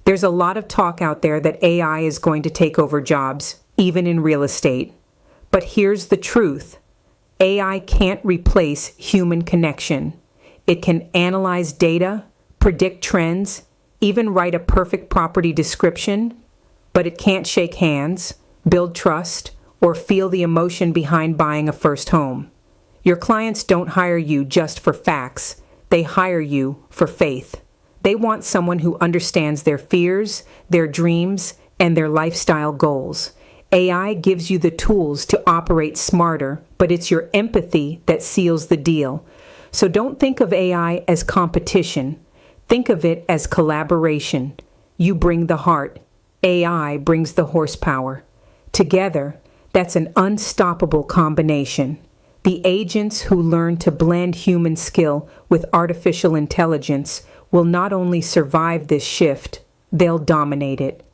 There's a lot of talk out there that AI is going to take over jobs, even in real estate. But here's the truth. AI can't replace human connection. It can analyze data, predict trends, even write a perfect property description, but it can't shake hands, build trust, or feel the emotion behind buying a first home. Your clients don't hire you just for facts. They hire you for faith. They want someone who understands their fears, their dreams, and their lifestyle goals. AI gives you the tools to operate smarter, but it's your empathy that seals the deal. So don't think of AI as competition. Think of it as collaboration. You bring the heart. AI brings the horsepower. Together, that's an unstoppable combination. The agents who learn to blend human skill with artificial intelligence will not only survive this shift, they'll dominate it.